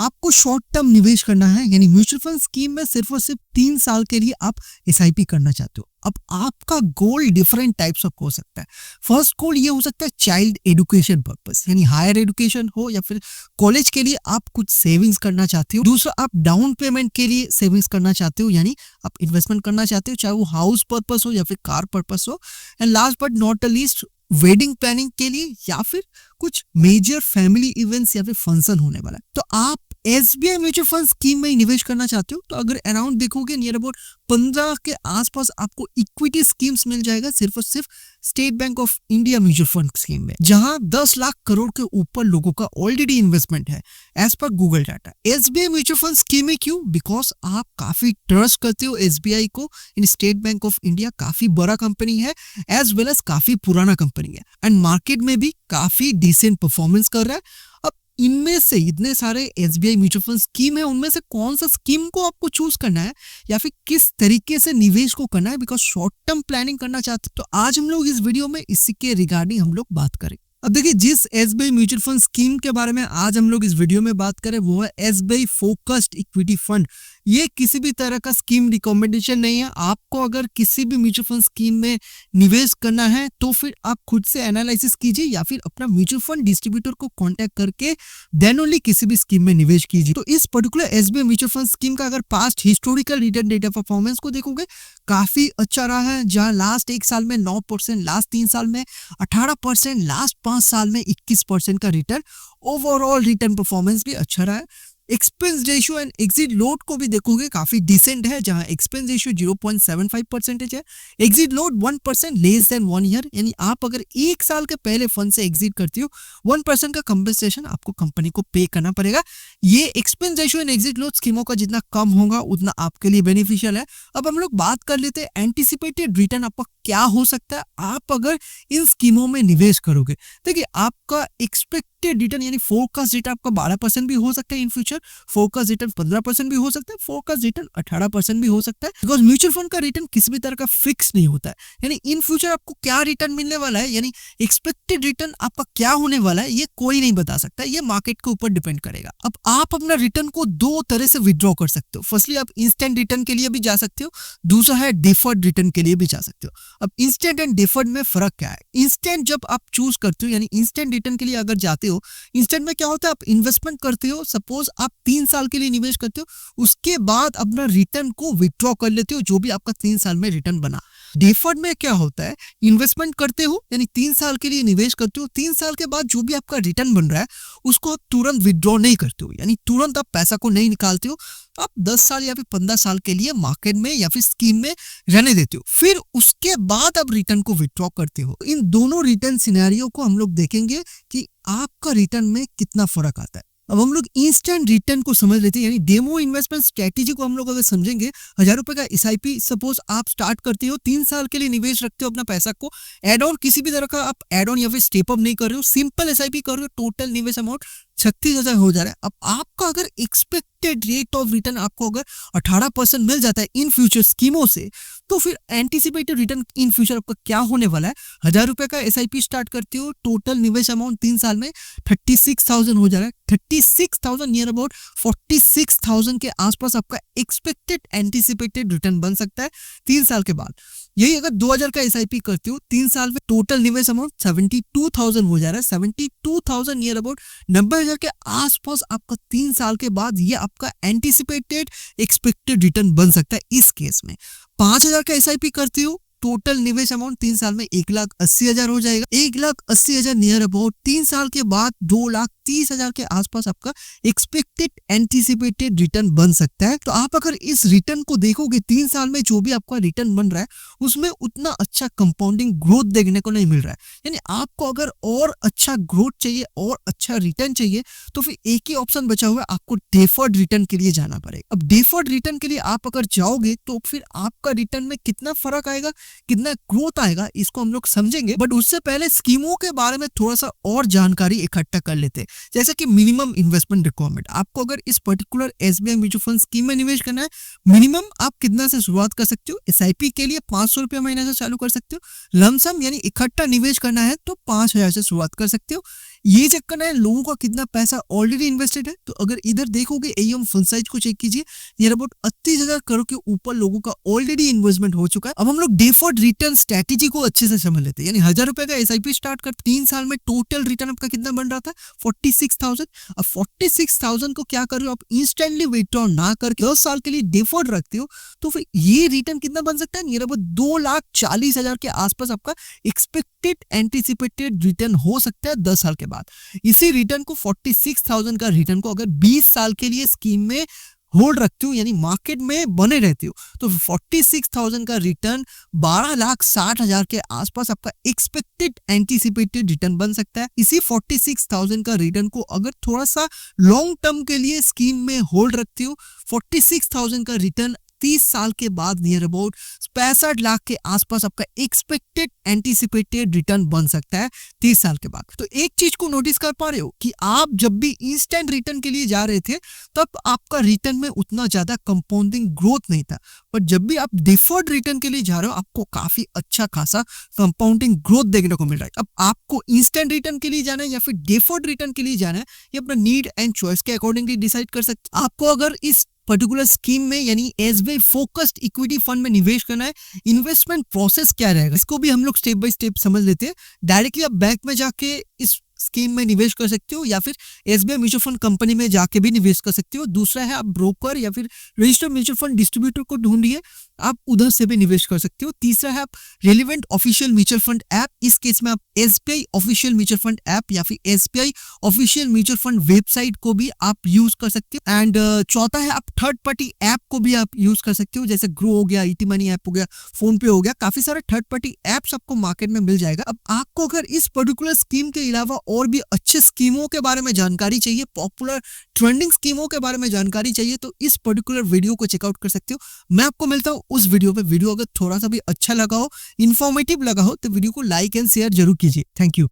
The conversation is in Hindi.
आपको शॉर्ट टर्म निवेश करना है, यानी म्यूचुअल फंड स्कीम में सिर्फ और सिर्फ 3 साल के लिए आप एसआईपी करना चाहते हो। अब आपका गोल डिफरेंट टाइप्स ऑफ हो सकता है। फर्स्ट गोल ये हो सकता है चाइल्ड एजुकेशन पर्पस, यानी हायर एजुकेशन हो या फिर कॉलेज के लिए आप कुछ सेविंग्स करना चाहते हो। दूसरा, आप डाउन पेमेंट के लिए सेविंग्स करना चाहते हो, यानी आप इन्वेस्टमेंट करना चाहते हो, चाहे वो हाउस पर्पस हो या फिर कार पर्पस हो। And last but not the least, wedding planning के लिए या फिर कुछ मेजर फैमिली इवेंट्स या फिर फंक्शन होने वाला है। तो आप एसबीआई म्यूचुअल फंड स्कीम में निवेश करना चाहते हो तो अगर अराउंड देखोगे नियर अबाउट 15 के आसपास आपको इक्विटी स्कीम्स मिल जाएगा सिर्फ और सिर्फ State Bank of India mutual fund scheme में, जहां 10 लाख करोड़ के ऊपर लोगों का ऑलरेडी इन्वेस्टमेंट है as per Google data. SBI mutual fund scheme में क्यों? बिकॉज आप काफी ट्रस्ट करते हो एसबीआई को। इन स्टेट बैंक ऑफ इंडिया काफी बड़ा कंपनी है एज वेल एज काफी पुराना कंपनी है एंड मार्केट में भी काफी डिसेंट परफॉर्मेंस कर रहा है। अब इनमें से इतने सारे एसबीआई म्यूचुअल फंड स्कीम है, उनमें से कौन सा स्कीम को आपको चूज करना है या फिर किस तरीके से निवेश को करना है, बिकॉज शॉर्ट टर्म प्लानिंग करना चाहते हैं। तो आज हम लोग इस वीडियो में इसी के रिगार्डिंग हम लोग बात करें। अब देखिए, जिस एसबीआई म्यूचुअल फंड स्कीम के बारे में आज हम लोग इस वीडियो में बात करें वो है एसबीआई फोकस्ड इक्विटी फंड। ये किसी भी तरह का स्कीम रिकमेंडेशन नहीं है। आपको अगर किसी भी म्यूचुअल फंड स्कीम में निवेश करना है तो फिर आप खुद से एनालिसिस कीजिए या फिर अपना म्यूचुअल फंड डिस्ट्रीब्यूटर को कांटेक्ट करके देन ओनली किसी भी स्कीम में निवेश कीजिए। तो इस particular SBI mutual fund scheme का अगर past historical return data performance को देखोगे काफी अच्छा रहा है, जहां लास्ट 1 साल में 9%, लास्ट 3 साल में 18%, लास्ट 5 साल में 21% का रिटर्न। ओवरऑल रिटर्न परफॉर्मेंस भी अच्छा रहा है। Expense ratio and exit load को भी देखोगे काफी डिसेंट है, जहां एक्सपेंस रेशियो 0.75% है, exit load 1% less than 1 year, यानी आप अगर 1 साल के पहले फंड से एग्जिट करती हो 1% का कंपनसेशन आपको कंपनी को पे करना पड़ेगा। ये expense ratio and exit load स्कीमों का जितना कम होगा उतना आपके लिए बेनिफिशियल है। अब हम लोग बात कर लेते हैं एंटिसिपेटेड रिटर्न आपका क्या हो सकता है आप अगर इन स्कीमों में निवेश करोगे। देखिए, आपका एक्सपेक्टेड रिटर्न यानी फोरकास्ट रिटर्न आपका 12% भी हो सकता है इन फ्यूचर, फोकस रिटर्न 15% भी हो सकता है, फोकस रिटर्न 18% भी हो सकता है, बिकॉज म्यूचुअल फंड का रिटर्न किसी भी तरह का फिक्स नहीं होता है। यानी इन फ्यूचर आपको क्या रिटर्न मिलने वाला है, यानी एक्सपेक्टेड रिटर्न आपका क्या होने वाला है, ये कोई नहीं बता सकता, ये मार्केट के ऊपर डिपेंड करेगा। अब आप अपना रिटर्न को 2 तरह से विड्रॉ कर सकते हो। फर्स्टली आप इंस्टेंट रिटर्न के लिए भी जा सकते हो, दूसरा है डिफर्ड रिटर्न के लिए भी जा सकते हो। अब इंस्टेंट एंड डिफर्ड में फर्क क्या है? इंस्टेंट जब आप चूज करते हो यानी इंस्टेंट रिटर्न के लिए अगर जाते हो, इंस्टेंट में क्या होता है, आप इन्वेस्टमेंट करते हो, सपोज आप 3 साल के लिए निवेश करते हो, उसके बाद अपना रिटर्न को विथड्रॉ कर लेते हो जो भी आपका 3 साल में रिटर्न बना। डिफर्ड में क्या होता है, इन्वेस्टमेंट करते हो यानी 3 साल के लिए निवेश करते हो, 3 साल के बाद जो भी आपका रिटर्न बन रहा है उसको आप तुरंत विथड्रॉ नहीं करते हो, यानी तुरंत आप पैसा को नहीं निकालते हो, आप 10 साल या फिर 15 साल के लिए मार्केट में या फिर स्कीम में रहने देते हो, फिर उसके बाद आप रिटर्न को विथड्रॉ करते हो। इन दोनों रिटर्न सिनेरियो को हम लोग देखेंगे कि आपका रिटर्न में कितना फर्क आता है। अब हम लोग इंस्टेंट रिटर्न को समझ लेते हैं, यानी डेमो इन्वेस्टमेंट स्ट्रेटेजी को हम लोग अगर समझेंगे, 1000 रुपए का एसआईपी सपोज आप स्टार्ट करते हो, 3 साल के लिए निवेश रखते हो अपना पैसा को, एड ऑन किसी भी तरह का आप एड ऑन या फिर स्टेप अप नहीं कर रहे हो, सिंपल एसआईपी कर रहे हो, टोटल निवेश अमाउंट 36,000 हो जा रहा है। अब आपका अगर एक्सपेक्टेड रेट ऑफ रिटर्न आपको अगर 18% मिल जाता है इन फ्यूचर स्कीमों से, तो फिर एंटिसिपेटेड रिटर्न इन फ्यूचर आपका क्या होने वाला है? 1000 रुपए का एसआईपी स्टार्ट करते हो, टोटल निवेश अमाउंट 3 साल में 36,000 हो जा रहा है। 36,000 नियर अबाउट 46,000 के आसपास आपका एक्सपेक्टेड एंटिसिपेटेड रिटर्न बन सकता है 3 साल के बाद। यही अगर 2000 का एसआईपी करते हो 3 साल में, टोटल निवेश अमाउंट 72,000 हो जा रहा है। 72,000 नियर अबाउट 90,000 के आसपास आपका 3 साल के बाद ये आपका एंटिसिपेटेड एक्सपेक्टेड रिटर्न बन सकता है। इस केस में 5,000 का एसआईपी करते हो, टोटल निवेश अमाउंट 3 साल में 1,80,000 हो जाएगा। 1,80,000 नियर अबाउट 3 साल के बाद 2,30,000 के आसपास आपका एक्सपेक्टेड एंटिसिपेटेड रिटर्न बन सकता है। तो आप अगर इस रिटर्न को देखोगे 3 साल में जो भी आपका रिटर्न बन रहा है उसमें उतना अच्छा कंपाउंडिंग ग्रोथ देखने को नहीं मिल रहा है। यानी आपको अगर और अच्छा ग्रोथ चाहिए और अच्छा रिटर्न चाहिए तो फिर एक ही ऑप्शन बचा हुआ है, आपको डिफर्ड रिटर्न के लिए जाना पड़ेगा। अब डिफर्ड रिटर्न के लिए आप अगर जाओगे तो फिर आपका रिटर्न में कितना फर्क आएगा, कितना ग्रोथ आएगा, इसको हम लोग समझेंगे। बट उससे पहले स्कीमों के बारे में थोड़ा सा और जानकारी इकट्ठा कर लेते हैं, जैसे कि मिनिमम इन्वेस्टमेंट रिक्वायरमेंट। आपको अगर इस particular SBI mutual fund scheme में निवेश करना है, मिनिमम आप कितना से शुरुआत कर सकते हो? एसआईपी के लिए 500 रुपया महीने से चालू कर सकते हो। लमसम यानी इकट्ठा निवेश करना है तो 5,000 से शुरुआत कर सकते हो। ये चेक करना है लोगों का कितना पैसा ऑलरेडी इन्वेस्टेड है। तो अगर इधर देखोगे एम फुल साइज को चेक कीजिए, नियर अबाउट 38,000 करोड़ के ऊपर लोगों का ऑलरेडी इन्वेस्टमेंट हो चुका है। अब हम लोग डेफर्ड रिटर्न स्ट्रेटेजी को अच्छे से समझ लेते हैं। यानी 1,000 रुपए का एसआईपी स्टार्ट कर 3 साल में टोटल रिटर्न आपका कितना बन रहा था, 46,000। अब 46,000 को क्या कर रहे हो आप, इंस्टेंटली विथड्रॉ ना करके 10 साल के लिए डेफर्ड रखते हो, तो फिर ये रिटर्न कितना बन सकता है, नियर अबाउट 2,40,000 के आसपास आपका एक्सपेक्टेड एंटिसिपेटेड रिटर्न हो सकता है 10 साल के बाद। इसी रिटर्न को 46,000 का रिटर्न को अगर 20 साल के लिए स्कीम में होल्ड रखते हो, यानी मार्केट में बने रहते हो, तो 46,000 का रिटर्न 12,60,000 के आसपास आपका एक्सपेक्टेड एंटिसिपेटेड रिटर्न बन सकता है। इसी 46,000 का रिटर्न को अगर थोड़ा सा लॉन्ग टर्म के लिए स्कीम में होल्ड रखते हो, 46,000 का रिटर्न 30 साल के बाद नियर अबाउट 65 लाख के आसपास आपका एक्सपेक्टेड एंटिसिपेटेड रिटर्न बन सकता है 30 साल के बाद। तो एक चीज को नोटिस कर पा रहे हो कि आप जब भी इंस्टेंट रिटर्न के लिए जा रहे थे तब आपका रिटर्न में उतना ज्यादा कंपाउंडिंग ग्रोथ नहीं था, पर जब भी आप डिफर्ड रिटर्न के लिए जा रहे हो आपको काफी अच्छा खासा कंपाउंडिंग ग्रोथ देखने को मिल रहा है। अब आपको इंस्टेंट रिटर्न के लिए जाना है या फिर डिफर्ड रिटर्न के लिए जाना है, ये अपना नीड एंड चॉइस के अकॉर्डिंगली डिसाइड कर सकते। आपको अगर इस पर्टिकुलर स्कीम में यानी एसबीआई फोकस्ड इक्विटी फंड में निवेश करना है, इन्वेस्टमेंट प्रोसेस क्या रहेगा इसको भी हम लोग स्टेप बाय स्टेप समझ लेते हैं। डायरेक्टली आप बैंक में जाके इस स्कीम में निवेश कर सकते हो या फिर एसबीआई म्यूचुअल फंड कंपनी में जाके भी निवेश कर सकते हो। दूसरा है आप ब्रोकर या फिर रजिस्टर्ड म्यूचुअल फंड डिस्ट्रीब्यूटर को ढूंढिए, आप उधर से भी निवेश कर सकते हो। तीसरा है आप relevant official mutual fund app, इस केस में आप SBI official mutual fund app या फिर SBI official mutual fund website को भी आप यूज कर सकते हो। एंड चौथा है आप थर्ड पार्टी ऐप को भी आप यूज कर सकते हो, जैसे ग्रो हो गया, ईटी मनी ऐप हो गया, फोन पे हो गया, काफी सारे थर्ड पार्टी ऐप्स आपको मार्केट में मिल जाएगा। अब आपको अगर इस पर्टिकुलर स्कीम के अलावा और भी अच्छे स्कीमों के बारे में जानकारी चाहिए, पॉपुलर ट्रेंडिंग स्कीमों के बारे में जानकारी चाहिए, तो इस पर्टिकुलर वीडियो को चेकआउट कर सकते हो। मैं आपको मिलता हूँ उस वीडियो पे। वीडियो अगर थोड़ा सा भी अच्छा लगा हो, इन्फॉर्मेटिव लगा हो, तो वीडियो को लाइक एंड शेयर जरूर कीजिए। Thank you.